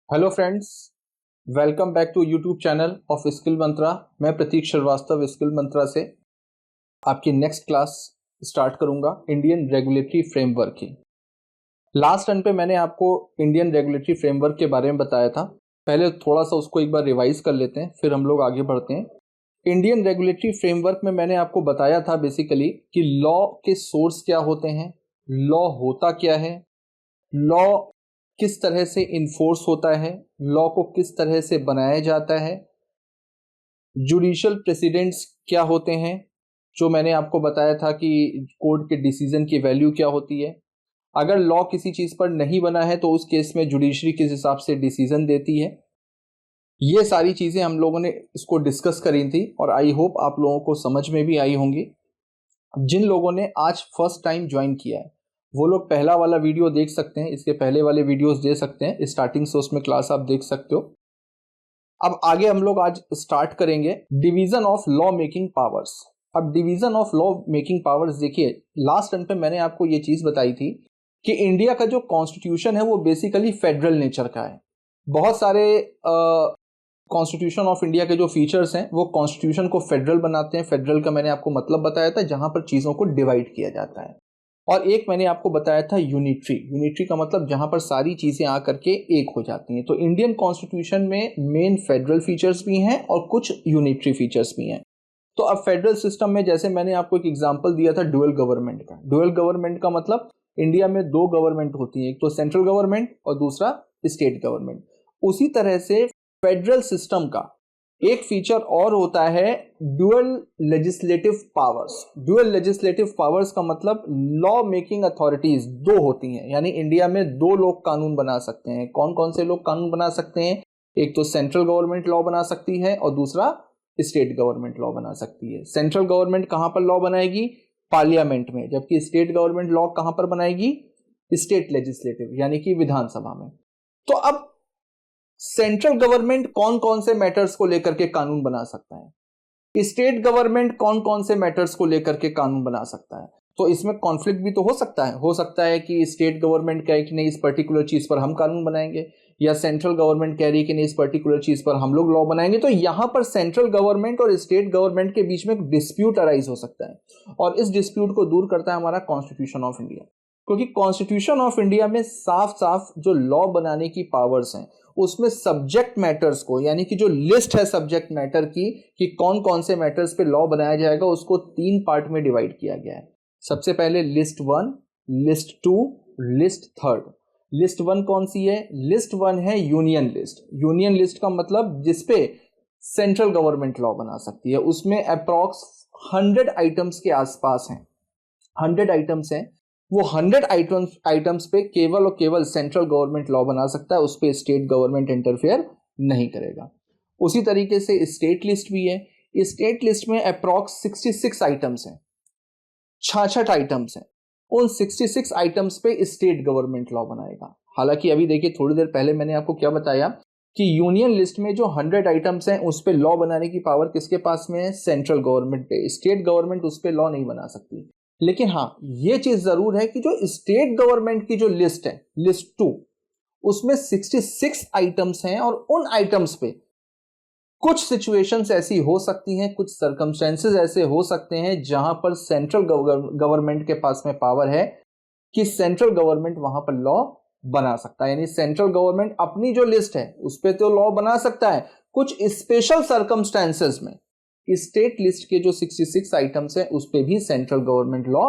Hello friends, welcome back to YouTube channel of Skill Mantra. मैं Prateek Shrivastava Skill Mantra से आपकी next class start करूंगा Indian regulatory framework की। Last run पे मैंने आपको इंडियन रेगुलेटरी फ्रेमवर्क के बारे में बताया था। पहले थोड़ा सा उसको एक बार रिवाइज कर लेते हैं, फिर हम लोग आगे बढ़ते हैं। इंडियन रेगुलेटरी फ्रेमवर्क में मैंने आपको बताया था बेसिकली कि लॉ के सोर्स क्या होते हैं, लॉ होता क्या है, लॉ किस तरह से इन्फोर्स होता है, लॉ को किस तरह से बनाया जाता है, जुडिशियल प्रेसिडेंट्स क्या होते हैं, जो मैंने आपको बताया था कि कोर्ट के डिसीजन की वैल्यू क्या होती है। अगर लॉ किसी चीज पर नहीं बना है तो उस केस में जुडिशरी किस हिसाब से डिसीजन देती है। ये सारी चीजें हम लोगों ने इसको डिस्कस करी थी और आई होप आप लोगों को समझ में भी आई होंगी। जिन लोगों ने आज फर्स्ट टाइम ज्वाइन किया है वो लोग पहला वाला वीडियो देख सकते हैं, इसके पहले वाले वीडियोस दे सकते हैं, स्टार्टिंग से उसमें क्लास आप देख सकते हो। अब आगे हम लोग आज स्टार्ट करेंगे division of law making powers. अब division of law making powers देखिए, लास्ट टर्म पे मैंने आपको ये चीज बताई थी कि इंडिया का जो कॉन्स्टिट्यूशन है वो बेसिकली फेडरल नेचर का है। बहुत सारे कॉन्स्टिट्यूशन ऑफ इंडिया के जो फीचर्स हैं वो कॉन्स्टिट्यूशन को फेडरल बनाते हैं। फेडरल का मैंने आपको मतलब बताया था, जहां पर चीजों को डिवाइड किया जाता है। और एक मैंने आपको बताया था यूनिटरी। यूनिटरी का मतलब जहां पर सारी चीजें आकर के एक हो जाती हैं। तो इंडियन कॉन्स्टिट्यूशन में मेन फेडरल फीचर्स भी हैं और कुछ यूनिटरी फीचर्स भी हैं। तो अब फेडरल सिस्टम में जैसे मैंने आपको एक एग्जांपल दिया था डुअल गवर्नमेंट का। डुअल गवर्नमेंट का मतलब इंडिया में दो गवर्नमेंट होती है, एक तो सेंट्रल गवर्नमेंट और दूसरा स्टेट गवर्नमेंट। उसी तरह से फेडरल सिस्टम का एक फीचर और होता है dual legislative powers. Dual legislative powers का मतलब लॉ मेकिंग अथॉरिटीज दो होती हैं, यानी इंडिया में दो लोग कानून बना सकते हैं। कौन कौन से लोग कानून बना सकते हैं? एक तो सेंट्रल गवर्नमेंट लॉ बना सकती है और दूसरा स्टेट गवर्नमेंट लॉ बना सकती है। सेंट्रल गवर्नमेंट कहां पर लॉ बनाएगी? पार्लियामेंट में। जबकि स्टेट गवर्नमेंट लॉ कहां पर बनाएगी? स्टेट लेजिस्लेटिव यानी कि विधानसभा में। तो अब सेंट्रल गवर्नमेंट कौन कौन से मैटर्स को लेकर के कानून बना सकता है, स्टेट गवर्नमेंट कौन कौन से मैटर्स को लेकर के कानून बना सकता है। तो इसमें कॉन्फ्लिक्ट भी तो हो सकता है कि स्टेट गवर्नमेंट कहे कि नहीं इस पर्टिकुलर चीज पर हम कानून बनाएंगे, या सेंट्रल गवर्नमेंट कह रही है कि नहीं इस पर्टिकुलर चीज पर हम लोग लॉ बनाएंगे। तो यहां पर सेंट्रल गवर्नमेंट और स्टेट गवर्नमेंट के बीच में एक डिस्प्यूट अराइज हो सकता है और इस डिस्प्यूट को दूर करता है हमारा कॉन्स्टिट्यूशन ऑफ इंडिया। क्योंकि कॉन्स्टिट्यूशन ऑफ इंडिया में साफ साफ जो लॉ बनाने की पावर्स हैं उसमें सब्जेक्ट मैटर्स को, यानी कि जो लिस्ट है सब्जेक्ट मैटर की कि कौन कौन से मैटर्स पे लॉ बनाया जाएगा, उसको तीन पार्ट में डिवाइड किया गया है। सबसे पहले list one, list two, list third. List one कौन सी है? लिस्ट वन है यूनियन लिस्ट। यूनियन लिस्ट का मतलब जिसपे सेंट्रल गवर्नमेंट लॉ बना सकती है। उसमें अप्रॉक्स 100 आइटम्स के आसपास हैं, 100 आइटम्स हैं। वो 100 आइटम्स पे केवल और केवल सेंट्रल गवर्नमेंट लॉ बना सकता है, उस पे स्टेट गवर्नमेंट इंटरफेयर नहीं करेगा। उसी तरीके से स्टेट लिस्ट भी है। स्टेट लिस्ट में अप्रॉक्स 66 आइटम्स हैं, 66 आइटम्स हैं। उन 66 आइटम्स पे स्टेट गवर्नमेंट लॉ बनाएगा। हालांकि अभी देखिए थोड़ी देर पहले मैंने आपको क्या बताया कि यूनियन लिस्ट में जो 100 आइटम्स हैं उस पे लॉ बनाने की पावर किसके पास में है? सेंट्रल गवर्नमेंट पे। स्टेट गवर्नमेंट उस पे लॉ नहीं बना सकती। लेकिन हाँ, ये चीज जरूर है कि जो स्टेट गवर्नमेंट की जो लिस्ट है, लिस्ट टू, उसमें 66 आइटम्स हैं और उन आइटम्स पे कुछ सिचुएशंस ऐसी हो सकती हैं, कुछ सर्कमस्टेंसेस ऐसे हो सकते हैं जहां पर सेंट्रल गवर्नमेंट के पास में पावर है कि सेंट्रल गवर्नमेंट वहां पर लॉ बना सकता है। यानी सेंट्रल गवर्नमेंट अपनी जो लिस्ट है उस पर तो लॉ बना सकता है, कुछ स्पेशल सर्कमस्टेंसेस में स्टेट लिस्ट के जो 66 आइटम्स है उस पे भी सेंट्रल गवर्नमेंट लॉ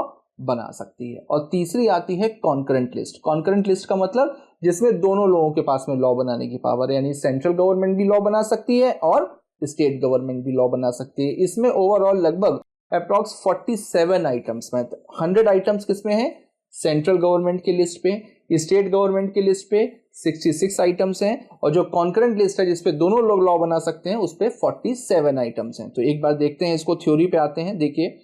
बना सकती है। और तीसरी आती है कॉन्करेंट लिस्ट। कॉन्करेंट लिस्ट का मतलब जिसमें दोनों लोगों के पास में लॉ बनाने की पावर है, यानी सेंट्रल गवर्नमेंट भी लॉ बना सकती है और स्टेट गवर्नमेंट भी लॉ बना सकती है। इसमें ओवरऑल लगभग अप्रॉक्स 47 आइटम्स में, 100 आइटम्स किसमें है? सेंट्रल गवर्नमेंट की लिस्ट पे। स्टेट गवर्नमेंट की लिस्ट पे 66 आइटम्स हैं और जो कॉन्करेंट लिस्ट है जिसपे दोनों लोग लॉ बना सकते हैं उस पे 47 आइटम्स हैं। तो एक बार देखते हैं, इसको थ्योरी पे आते हैं। देखिए,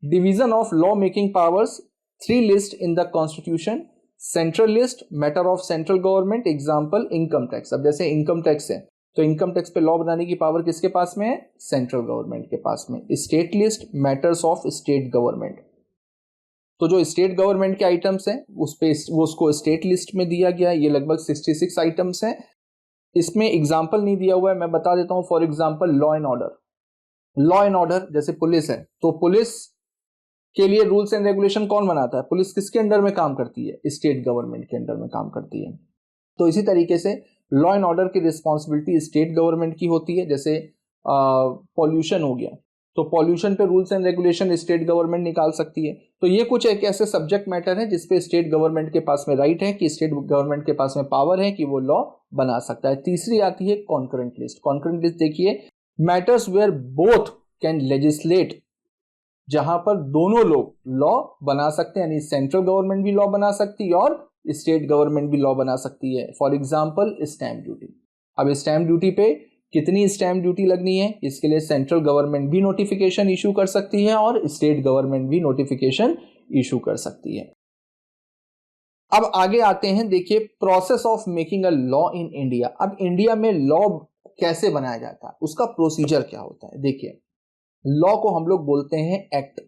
division of law making powers, 3 list in the constitution. Central list, matter of central government, example income tax. अब जैसे इनकम टैक्स है तो इनकम टैक्स पे लॉ बनाने की पावर किसके पास में है? सेंट्रल गवर्नमेंट के पास में। State list, matters of state government. तो जो स्टेट गवर्नमेंट के आइटम्स हैं उस पे वो उसको स्टेट लिस्ट में दिया गया। ये लगभग 66 आइटम्स हैं। इसमें एग्जाम्पल नहीं दिया हुआ है, मैं बता देता हूं। For example law and order, law and order जैसे पुलिस है, तो पुलिस के लिए रूल्स एंड रेगुलेशन कौन बनाता है? पुलिस किसके अंडर में काम करती है? स्टेट गवर्नमेंट के अंडर में काम करती है। तो इसी तरीके से लॉ एंड ऑर्डर की रिस्पॉन्सिबिलिटी स्टेट गवर्नमेंट की होती है। जैसे पॉल्यूशन हो गया, तो पॉल्यूशन पे rules and regulation state government निकाल सकती है। तो ये कुछ एक ऐसे सब्जेक्ट मैटर है जिसपे स्टेट गवर्नमेंट के पास में राइट है, कि स्टेट गवर्नमेंट के पास में पावर है कि वो लॉ बना सकता है। तीसरी आती है कॉन्करेंट लिस्ट। कॉन्करेंट लिस्ट देखिए, matters where both can legislate, जहां पर दोनों लोग लॉ बना सकते हैं, यानी सेंट्रल गवर्नमेंट भी लॉ बना सकती है और स्टेट गवर्नमेंट भी लॉ बना सकती है। For example stamp duty. अब स्टैंप ड्यूटी पे कितनी स्टैंप ड्यूटी लगनी है, इसके लिए सेंट्रल गवर्नमेंट भी नोटिफिकेशन इशू कर सकती है और स्टेट गवर्नमेंट भी नोटिफिकेशन इशू कर सकती है। अब आगे आते हैं, देखिए process of making a law in India. अब इंडिया में लॉ कैसे बनाया जाता है, उसका प्रोसीजर क्या होता है? देखिए, लॉ को हम लोग बोलते हैं एक्ट,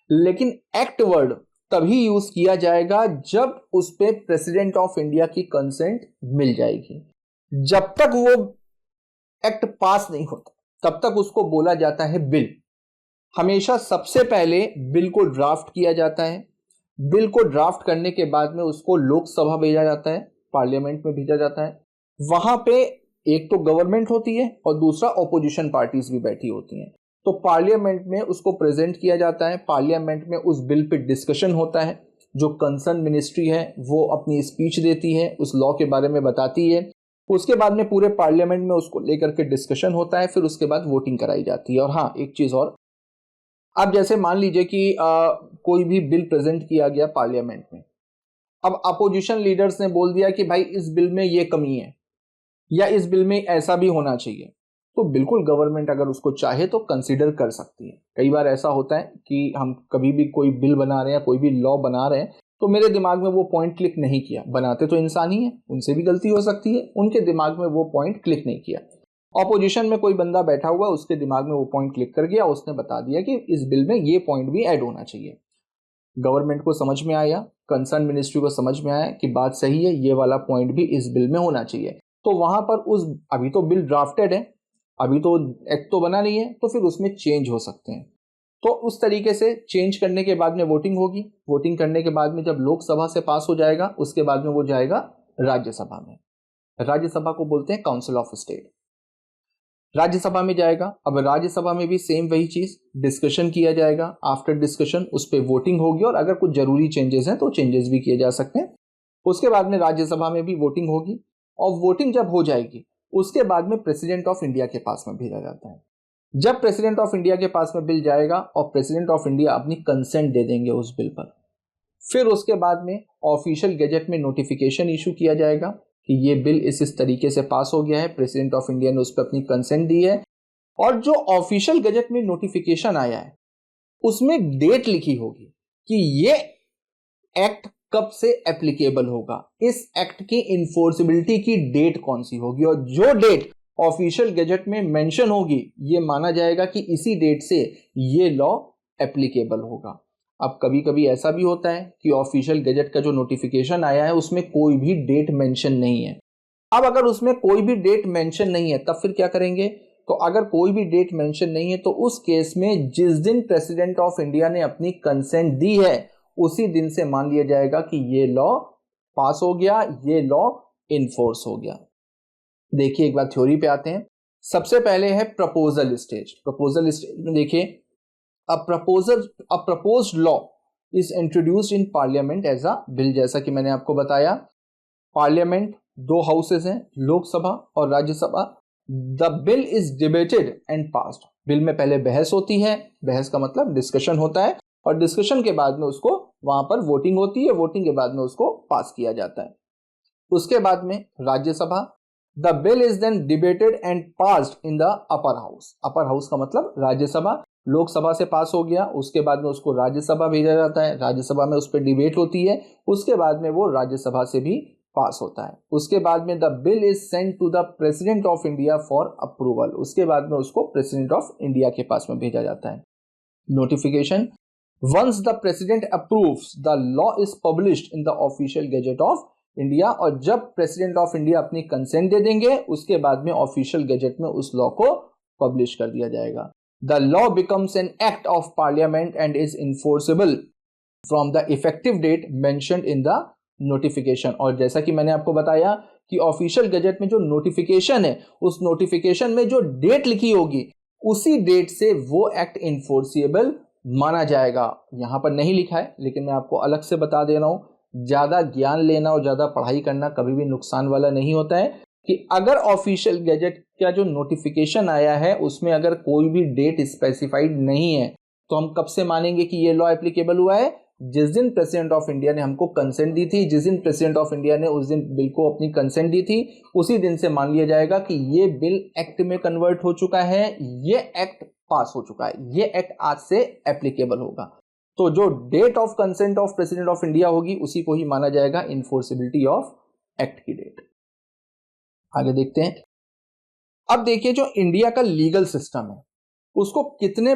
लेकिन एक्ट वर्ड तभी यूज किया जाएगा जब उस पे प्रेसिडेंट ऑफ इंडिया की कंसेंट मिल जाएगी। जब तक वो एक्ट पास नहीं होता तब तक उसको बोला जाता है बिल। हमेशा सबसे पहले बिल को ड्राफ्ट किया जाता है। बिल को ड्राफ्ट करने के बाद में उसको लोकसभा भेजा जाता है, पार्लियामेंट में भेजा जाता है। वहां पे एक तो गवर्नमेंट होती है और दूसरा ऑपोजिशन पार्टीज भी बैठी होती हैं। तो पार्लियामेंट में उसको प्रेजेंट किया जाता है, पार्लियामेंट में उस बिल पे डिस्कशन होता है। जो कंसर्न मिनिस्ट्री है वो अपनी स्पीच देती है, उस लॉ के बारे में बताती है। उसके बाद में पूरे पार्लियामेंट में उसको लेकर के डिस्कशन होता है, फिर उसके बाद वोटिंग कराई जाती है। और हाँ, एक चीज और, अब जैसे मान लीजिए कि कोई भी बिल प्रेजेंट किया गया पार्लियामेंट में, अब अपोजिशन लीडर्स ने बोल दिया कि भाई इस बिल में ये कमी है या इस बिल में ऐसा भी होना चाहिए, तो बिल्कुल गवर्नमेंट अगर उसको चाहे तो कंसीडर कर सकती है। कई बार ऐसा होता है कि हम कभी भी कोई बिल बना रहे हैं, कोई भी लॉ बना रहे हैं, तो मेरे दिमाग में वो पॉइंट क्लिक नहीं किया। बनाते तो इंसान ही है, उनसे भी गलती हो सकती है, उनके दिमाग में वो पॉइंट क्लिक नहीं किया। ऑपोजिशन में कोई बंदा बैठा हुआ, उसके दिमाग में वो पॉइंट क्लिक कर गया, उसने बता दिया कि इस बिल में ये पॉइंट भी ऐड होना चाहिए। गवर्नमेंट को समझ में आया, कंसर्न मिनिस्ट्री को समझ में आया कि बात सही है, ये वाला पॉइंट भी इस बिल में होना चाहिए। तो वहां पर उस, अभी तो बिल ड्राफ्टेड है, अभी तो एक्ट तो बना नहीं है, तो फिर उसमें चेंज हो सकते हैं। तो उस तरीके से चेंज करने के बाद में वोटिंग होगी। वोटिंग करने के बाद में जब लोकसभा से पास हो जाएगा, उसके बाद में वो जाएगा राज्यसभा में। राज्यसभा को बोलते हैं काउंसिल ऑफ स्टेट। राज्यसभा में जाएगा। अब राज्यसभा में भी सेम वही चीज, डिस्कशन किया जाएगा। आफ्टर डिस्कशन उस पर वोटिंग होगी और अगर कुछ जरूरी चेंजेस हैं तो चेंजेस भी किए जा सकते हैं। उसके बाद में राज्यसभा में भी वोटिंग होगी और वोटिंग जब हो जाएगी उसके बाद में प्रेसिडेंट ऑफ इंडिया के पास में भेजा जाता है। जब प्रेसिडेंट ऑफ इंडिया के पास में बिल जाएगा और प्रेसिडेंट ऑफ इंडिया अपनी कंसेंट दे देंगे उस बिल पर, फिर उसके बाद में ऑफिशियल गैजेट में नोटिफिकेशन इशू किया जाएगा कि ये बिल इस तरीके से पास हो गया है, प्रेसिडेंट ऑफ इंडिया ने उस पर अपनी कंसेंट दी है। और जो ऑफिशियल गैजेट में नोटिफिकेशन आया है उसमें डेट लिखी होगी कि ये एक्ट कब से एप्लीकेबल होगा, इस एक्ट की इन्फोर्सिबिलिटी की डेट कौन सी होगी, और जो डेट ऑफिशियल गैजेट में मेंशन होगी ये माना जाएगा कि इसी डेट से ये लॉ एप्लीकेबल होगा। अब कभी कभी ऐसा भी होता है कि ऑफिशियल गैजेट का जो नोटिफिकेशन आया है उसमें कोई भी डेट मेंशन नहीं है। अब अगर उसमें कोई भी डेट मेंशन नहीं है तब फिर क्या करेंगे? तो अगर कोई भी डेट मेंशन नहीं है तो उस केस में जिस दिन प्रेसिडेंट ऑफ इंडिया ने अपनी कंसेंट दी है उसी दिन से मान लिया जाएगा कि ये लॉ पास हो गया, ये लॉ इनफोर्स हो गया। देखिए एक बार थ्योरी पे आते हैं। सबसे पहले है प्रपोजल स्टेज। प्रपोजल स्टेज में देखिए, a proposed law is introduced in parliament as a bill। जैसा कि मैंने आपको बताया, पार्लियामेंट दो हाउसेस हैं, लोकसभा और Rajya Sabha. The bill is debated and passed. Bill में पहले बहस होती है, बहस का मतलब डिस्कशन होता है, और डिस्कशन के बाद में उसको वहां पर वोटिंग होती है, वोटिंग के बाद में उसको पास किया जाता है। उसके बाद में Rajya Sabha. The bill is then debated and passed in the upper house. Upper house का मतलब राज्यसभा। लोकसभा से पास हो गया, उसके बाद में उसको राज्यसभा भेजा जाता है, राज्यसभा में उस पर डिबेट होती है, उसके बाद में वो राज्यसभा से भी पास होता है। उसके बाद में the bill is sent to the president of India for approval. उसके बाद में उसको प्रेसिडेंट ऑफ इंडिया के पास में भेजा जाता है। Notification. Once the president approves the law is published in the official gazette of India, और जब प्रेसिडेंट ऑफ इंडिया अपनी कंसेंट दे देंगे उसके बाद में ऑफिशियल गजट में उस लॉ को पब्लिश कर दिया जाएगा। The law becomes an act of parliament and is enforceable from the effective date mentioned in the notification. और जैसा कि मैंने आपको बताया कि ऑफिशियल गजट में जो नोटिफिकेशन है उस नोटिफिकेशन में जो डेट लिखी होगी उसी डेट से वो एक्ट इन्फोर्सिएबल माना जाएगा। यहां पर नहीं लिखा है लेकिन मैं आपको अलग से बता दे रहा हूं, ज्यादा ज्ञान लेना और ज्यादा पढ़ाई करना कभी भी नुकसान वाला नहीं होता है, कि अगर ऑफिशियल गजट का जो नोटिफिकेशन आया है उसमें अगर कोई भी डेट स्पेसिफाइड नहीं है तो हम कब से मानेंगे कि ये लॉ एप्लीकेबल हुआ है? जिस दिन प्रेसिडेंट ऑफ इंडिया ने हमको कंसेंट दी थी, जिस दिन प्रेसिडेंट ऑफ इंडिया ने उस दिन बिल को अपनी कंसेंट दी थी, उसी दिन से मान लिया जाएगा कि ये बिल एक्ट में कन्वर्ट हो चुका है, ये एक्ट पास हो चुका है, ये एक्ट आज से एप्लीकेबल होगा। तो जो date of consent of president of India होगी उसी को ही माना जाएगा इन्फोर्सिबिलिटी ऑफ एक्ट की डेट। आगे देखते हैं। अब देखिए जो इंडिया का लीगल सिस्टम है उसको कितने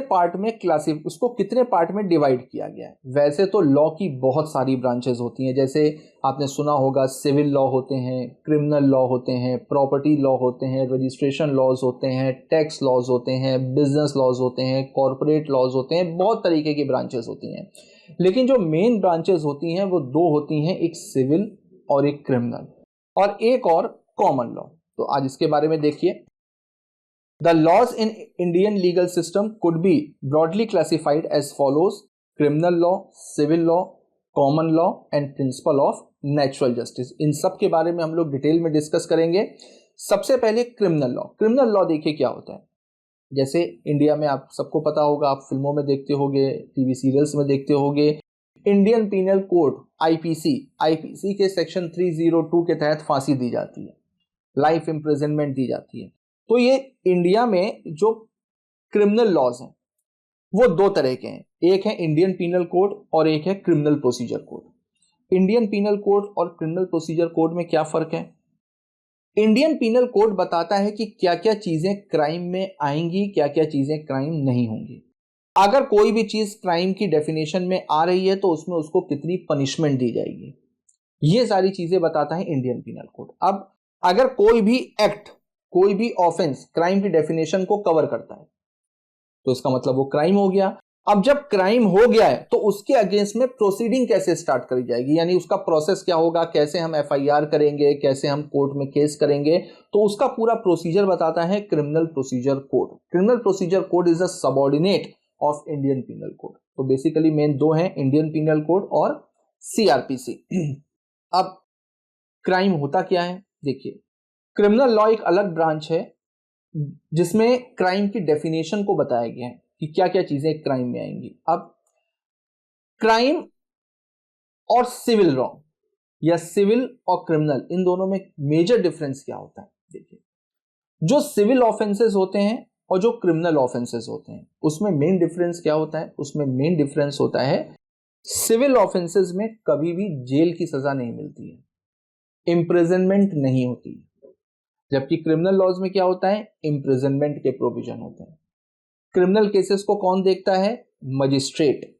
पार्ट में डिवाइड किया गया है। वैसे तो लॉ की बहुत सारी ब्रांचेस होती हैं, जैसे आपने सुना होगा सिविल लॉ होते हैं, क्रिमिनल लॉ होते हैं, प्रॉपर्टी लॉ होते हैं, रजिस्ट्रेशन लॉज होते हैं, टैक्स लॉज होते हैं, बिजनेस लॉज होते हैं, कॉर्पोरेट लॉज होते हैं, बहुत तरीके की ब्रांचेस होती हैं। लेकिन जो मेन ब्रांचेस होती हैं वो दो होती हैं, एक सिविल और एक क्रिमिनल, और एक और कॉमन लॉ। तो आज इसके बारे में देखिए। The laws in Indian legal system could be broadly classified as follows: criminal law, civil law, common law and principle of natural justice। इन सब के बारे में हम लोग डिटेल में डिस्कस करेंगे। सबसे पहले क्रिमिनल लॉ। क्रिमिनल लॉ देखिए क्या होता है। जैसे इंडिया में आप सबको पता होगा, आप फिल्मों में देखते होंगे, टीवी सीरियल्स में देखते होंगे, इंडियन पीनल कोड आईपीसी के सेक्शन 302 के तहत फांसी दी जाती है, लाइफ इम्प्रिजनमेंट दी जाती है। तो ये इंडिया में जो क्रिमिनल लॉज हैं वो दो तरह के हैं, एक है इंडियन पीनल कोड और एक है criminal procedure code. Indian penal code और क्रिमिनल प्रोसीजर कोड में क्या फर्क है? इंडियन पीनल कोड बताता है कि क्या क्या चीजें क्राइम में आएंगी, क्या क्या चीजें क्राइम नहीं होंगी। अगर कोई भी चीज क्राइम की डेफिनेशन में आ रही है तो उसमें उसको कितनी पनिशमेंट दी जाएगी, ये सारी चीजें बताता है इंडियन पीनल कोड। अब अगर कोई भी एक्ट, कोई भी ऑफेंस क्राइम की डेफिनेशन को कवर करता है तो इसका मतलब वो क्राइम हो गया। अब जब क्राइम हो गया है तो उसके अगेंस्ट में प्रोसीडिंग कैसे स्टार्ट करी जाएगी, यानी उसका प्रोसेस क्या होगा, कैसे हम एफआईआर करेंगे, कैसे हम कोर्ट में केस करेंगे, तो उसका पूरा प्रोसीजर बताता है criminal procedure code. Criminal procedure code is a subordinate of Indian penal code. तो बेसिकली मेन दो हैं, इंडियन पीनल कोड और सीआरपीसी। अब क्राइम होता क्या है देखिए। क्रिमिनल लॉ एक अलग ब्रांच है जिसमें क्राइम की डेफिनेशन को बताया गया है कि क्या क्या चीजें क्राइम में आएंगी। अब क्राइम और सिविल रॉन्ग या सिविल और क्रिमिनल, इन दोनों में मेजर डिफरेंस क्या होता है देखिए। जो सिविल ऑफेंसेस होते हैं और जो क्रिमिनल ऑफेंसेस होते हैं उसमें मेन डिफरेंस क्या होता है? उसमें मेन डिफरेंस होता है सिविल ऑफेंसेस में कभी भी जेल की सजा नहीं मिलती है, इम्प्रिजनमेंट नहीं होती, जबकि क्रिमिनल लॉज में क्या होता है? इम्प्रिजनमेंट के प्रोविजन होते हैं। क्रिमिनल केसेस को कौन देखता है? मजिस्ट्रेट।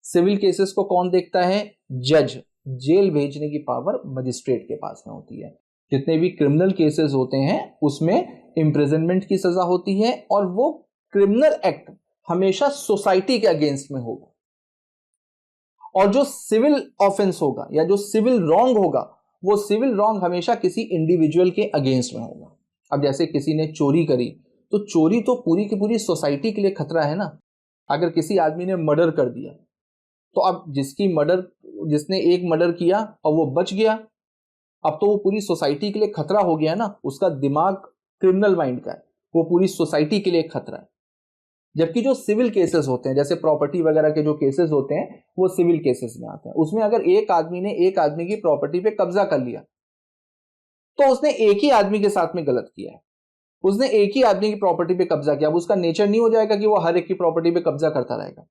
सिविल केसेस को कौन देखता है? जज। जेल भेजने की पावर मजिस्ट्रेट के पास में होती है। जितने भी क्रिमिनल केसेस होते हैं उसमें इम्प्रिजनमेंट की सजा होती है और वो क्रिमिनल एक्ट हमेशा सोसाइटी के अगेंस्ट में होगा, और जो सिविल ऑफेंस होगा या जो सिविल रॉन्ग होगा वो सिविल रॉन्ग हमेशा किसी इंडिविजुअल के अगेंस्ट में होगा। अब जैसे किसी ने चोरी करी तो चोरी तो पूरी की पूरी सोसाइटी के लिए खतरा है ना। अगर किसी आदमी ने मर्डर कर दिया तो अब जिसने एक मर्डर किया और वो बच गया, अब तो वो पूरी सोसाइटी के लिए खतरा हो गया ना। उसका दिमाग क्रिमिनल माइंड का है, वो पूरी सोसाइटी के लिए खतरा है। जबकि जो सिविल केसेस होते हैं, जैसे प्रॉपर्टी वगैरह के जो केसेस होते हैं वो सिविल केसेस में आते हैं। उसमें अगर एक आदमी ने एक आदमी की प्रॉपर्टी पे कब्जा कर लिया तो उसने एक ही आदमी के साथ में गलत किया है, उसने एक ही आदमी की प्रॉपर्टी पे कब्जा किया। अब उसका नेचर नहीं हो जाएगा कि वो हर एक की प्रॉपर्टी पे कब्जा करता रहेगा।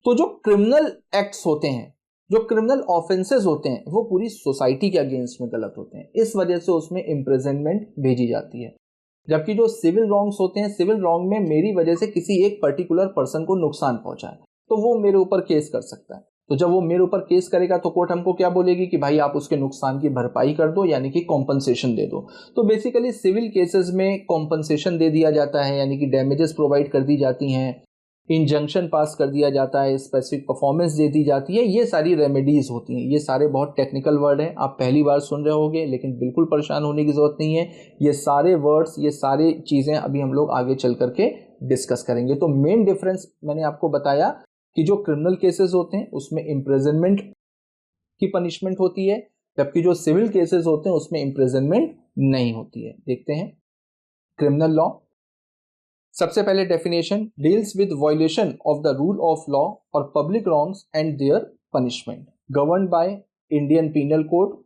तो जो क्रिमिनल एक्ट्स होते हैं, जो क्रिमिनल ऑफेंसेस होते हैं, वो पूरी सोसाइटी के अगेंस्ट में गलत होते हैं, इस वजह से उसमें इम्प्रिजनमेंट भेजी जाती है। जबकि जो सिविल रॉन्ग्स होते हैं, सिविल रॉन्ग में मेरी वजह से किसी एक पर्टिकुलर पर्सन को नुकसान पहुंचा है तो वो मेरे ऊपर केस कर सकता है। तो जब वो मेरे ऊपर केस करेगा तो कोर्ट हमको क्या बोलेगी कि भाई आप उसके नुकसान की भरपाई कर दो, यानी कि कॉम्पनसेशन दे दो। तो बेसिकली सिविल केसेस में कॉम्पनसेशन दे दिया जाता है, यानी कि डैमेजेस प्रोवाइड कर दी जाती हैं, इंजंक्शन पास कर दिया जाता है, स्पेसिफिक परफॉर्मेंस दे दी जाती है, ये सारी रेमेडीज होती हैं। ये सारे बहुत टेक्निकल वर्ड हैं, आप पहली बार सुन रहे होगे, लेकिन बिल्कुल परेशान होने की जरूरत नहीं है। ये सारे वर्ड्स, ये सारी चीज़ें अभी हम लोग आगे चल करके डिस्कस करेंगे। तो मेन डिफरेंस मैंने आपको बताया कि जो क्रिमिनल केसेस होते हैं उसमें इम्प्रिजनमेंट की पनिशमेंट होती है, जबकि जो सिविल केसेस होते हैं उसमें इम्प्रिजनमेंट नहीं होती है। देखते हैं क्रिमिनल लॉ। सबसे पहले definition, deals with violation of the rule of law और public wrongs and their punishment, governed by Indian penal code.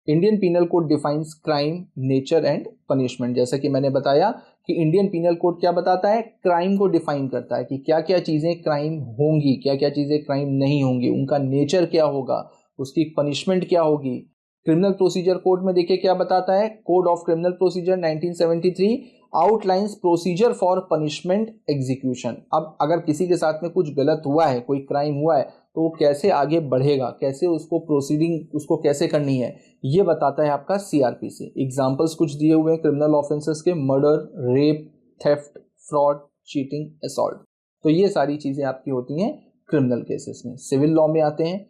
Indian penal code defines crime, nature and punishment. जैसा कि मैंने बताया कि इंडियन पीनल कोड क्या बताता है, क्राइम को डिफाइन करता है कि क्या क्या चीजें क्राइम होंगी, क्या क्या चीजें क्राइम नहीं होंगी, उनका नेचर क्या होगा, उसकी पनिशमेंट क्या होगी। क्रिमिनल प्रोसीजर कोड में देखिए क्या बताता है, code of criminal procedure 1973 outlines procedure for punishment execution. अब अगर किसी के साथ में कुछ गलत हुआ है, कोई क्राइम हुआ है, तो वो कैसे आगे बढ़ेगा, कैसे उसको प्रोसीडिंग उसको कैसे करनी है, ये बताता है आपका सीआरपीसी। एग्जांपल्स कुछ दिए हुए हैं क्रिमिनल ऑफेंसेस के, murder, rape, theft, fraud, cheating, assault. तो ये सारी चीजें आपकी होती हैं क्रिमिनल केसेस में। सिविल लॉ में आते हैं।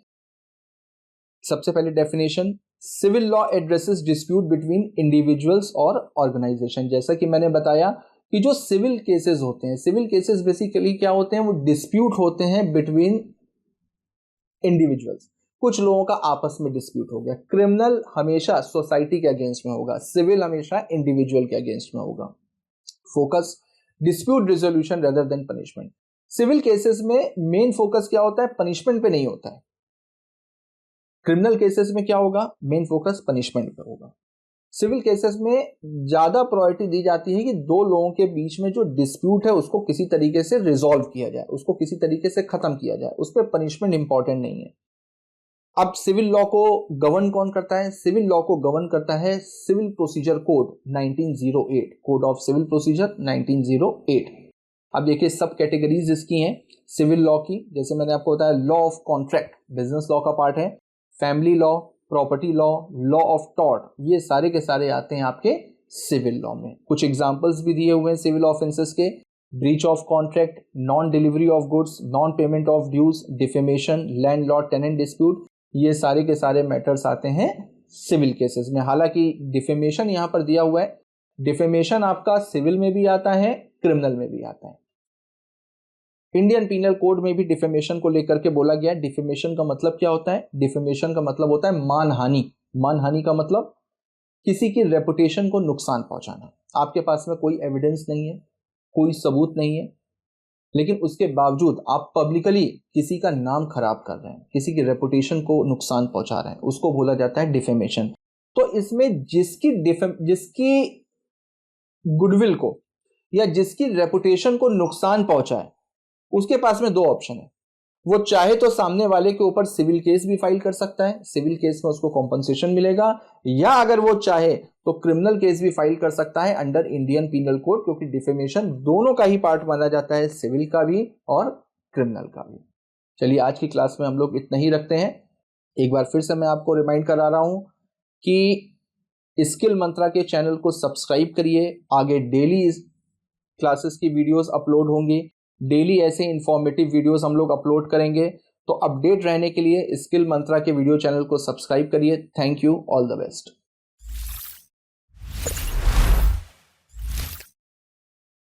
सबसे पहले definition, civil law addresses dispute between individuals और ऑर्गेनाइजेशन। जैसा कि मैंने बताया कि जो सिविल केसेस होते हैं, सिविल केसेस बेसिकली क्या होते हैं, वो डिस्प्यूट होते हैं बिटवीन इंडिविजुअल्स, कुछ लोगों का आपस में डिस्प्यूट हो गया। क्रिमिनल हमेशा सोसाइटी के अगेंस्ट में होगा, सिविल हमेशा इंडिविजुअल के अगेंस्ट में होगा। Focus dispute resolution rather than punishment. Civil cases में मेन फोकस क्या होता है, पनिशमेंट पे नहीं होता है। क्रिमिनल केसेस में क्या होगा, मेन फोकस पनिशमेंट पे होगा। सिविल केसेस में ज्यादा प्रायोरिटी दी जाती है कि दो लोगों के बीच में जो डिस्प्यूट है उसको किसी तरीके से रिजॉल्व किया जाए, उसको किसी तरीके से खत्म किया जाए, उस पर पनिशमेंट इंपॉर्टेंट नहीं है। अब सिविल लॉ को गवर्न कौन करता है, सिविल लॉ को गवर्न करता है civil procedure code 1908, code of civil procedure 1908। अब देखिए सब कैटेगरीज इसकी हैं सिविल लॉ की। जैसे मैंने आपको बताया, law of contract business law का पार्ट है, family law, property law, law of tort, ये सारे के सारे आते हैं आपके सिविल लॉ में। कुछ एग्जांपल्स भी दिए हुए हैं सिविल ऑफेंसेस के, breach of contract, non delivery of goods, non payment of dues, defamation, landlord tenant dispute, ये सारे के सारे मैटर्स आते हैं सिविल केसेस में। हालांकि डिफेमेशन यहां पर दिया हुआ है, डिफेमेशन आपका सिविल में भी आता है, क्रिमिनल में भी आता है। इंडियन पीनल कोड में भी डिफेमेशन को लेकर के बोला गया। डिफेमेशन का मतलब क्या होता है, डिफेमेशन का मतलब होता है मानहानि। मानहानि का मतलब किसी की रेपुटेशन को नुकसान पहुंचाना। आपके पास में कोई एविडेंस नहीं है, कोई सबूत नहीं है, लेकिन उसके बावजूद आप पब्लिकली किसी का नाम खराब कर रहे हैं, किसी की रेपुटेशन को नुकसान पहुंचा रहे हैं, उसको बोला जाता है डिफेमेशन। तो इसमें जिसकी गुडविल को या जिसकी रेपुटेशन को नुकसान पहुंचा है, उसके पास में दो ऑप्शन है। वो चाहे तो सामने वाले के ऊपर सिविल केस भी फाइल कर सकता है, सिविल केस में उसको कॉम्पनसेशन मिलेगा, या अगर वो चाहे तो क्रिमिनल केस भी फाइल कर सकता है अंडर इंडियन पीनल कोड, क्योंकि डिफेमेशन दोनों का ही पार्ट माना जाता है, सिविल का भी और क्रिमिनल का भी। चलिए आज की क्लास में हम लोग इतना ही रखते हैं। एक बार फिर से मैं आपको रिमाइंड करा रहा हूं कि स्किल मंत्रा के चैनल को सब्सक्राइब करिए। आगे डेली क्लासेस की वीडियोस अपलोड होंगी, डेली ऐसे इंफॉर्मेटिव वीडियोस हम लोग अपलोड करेंगे। तो अपडेट रहने के लिए स्किल मंत्रा के वीडियो चैनल को सब्सक्राइब करिए। Thank you, all the best.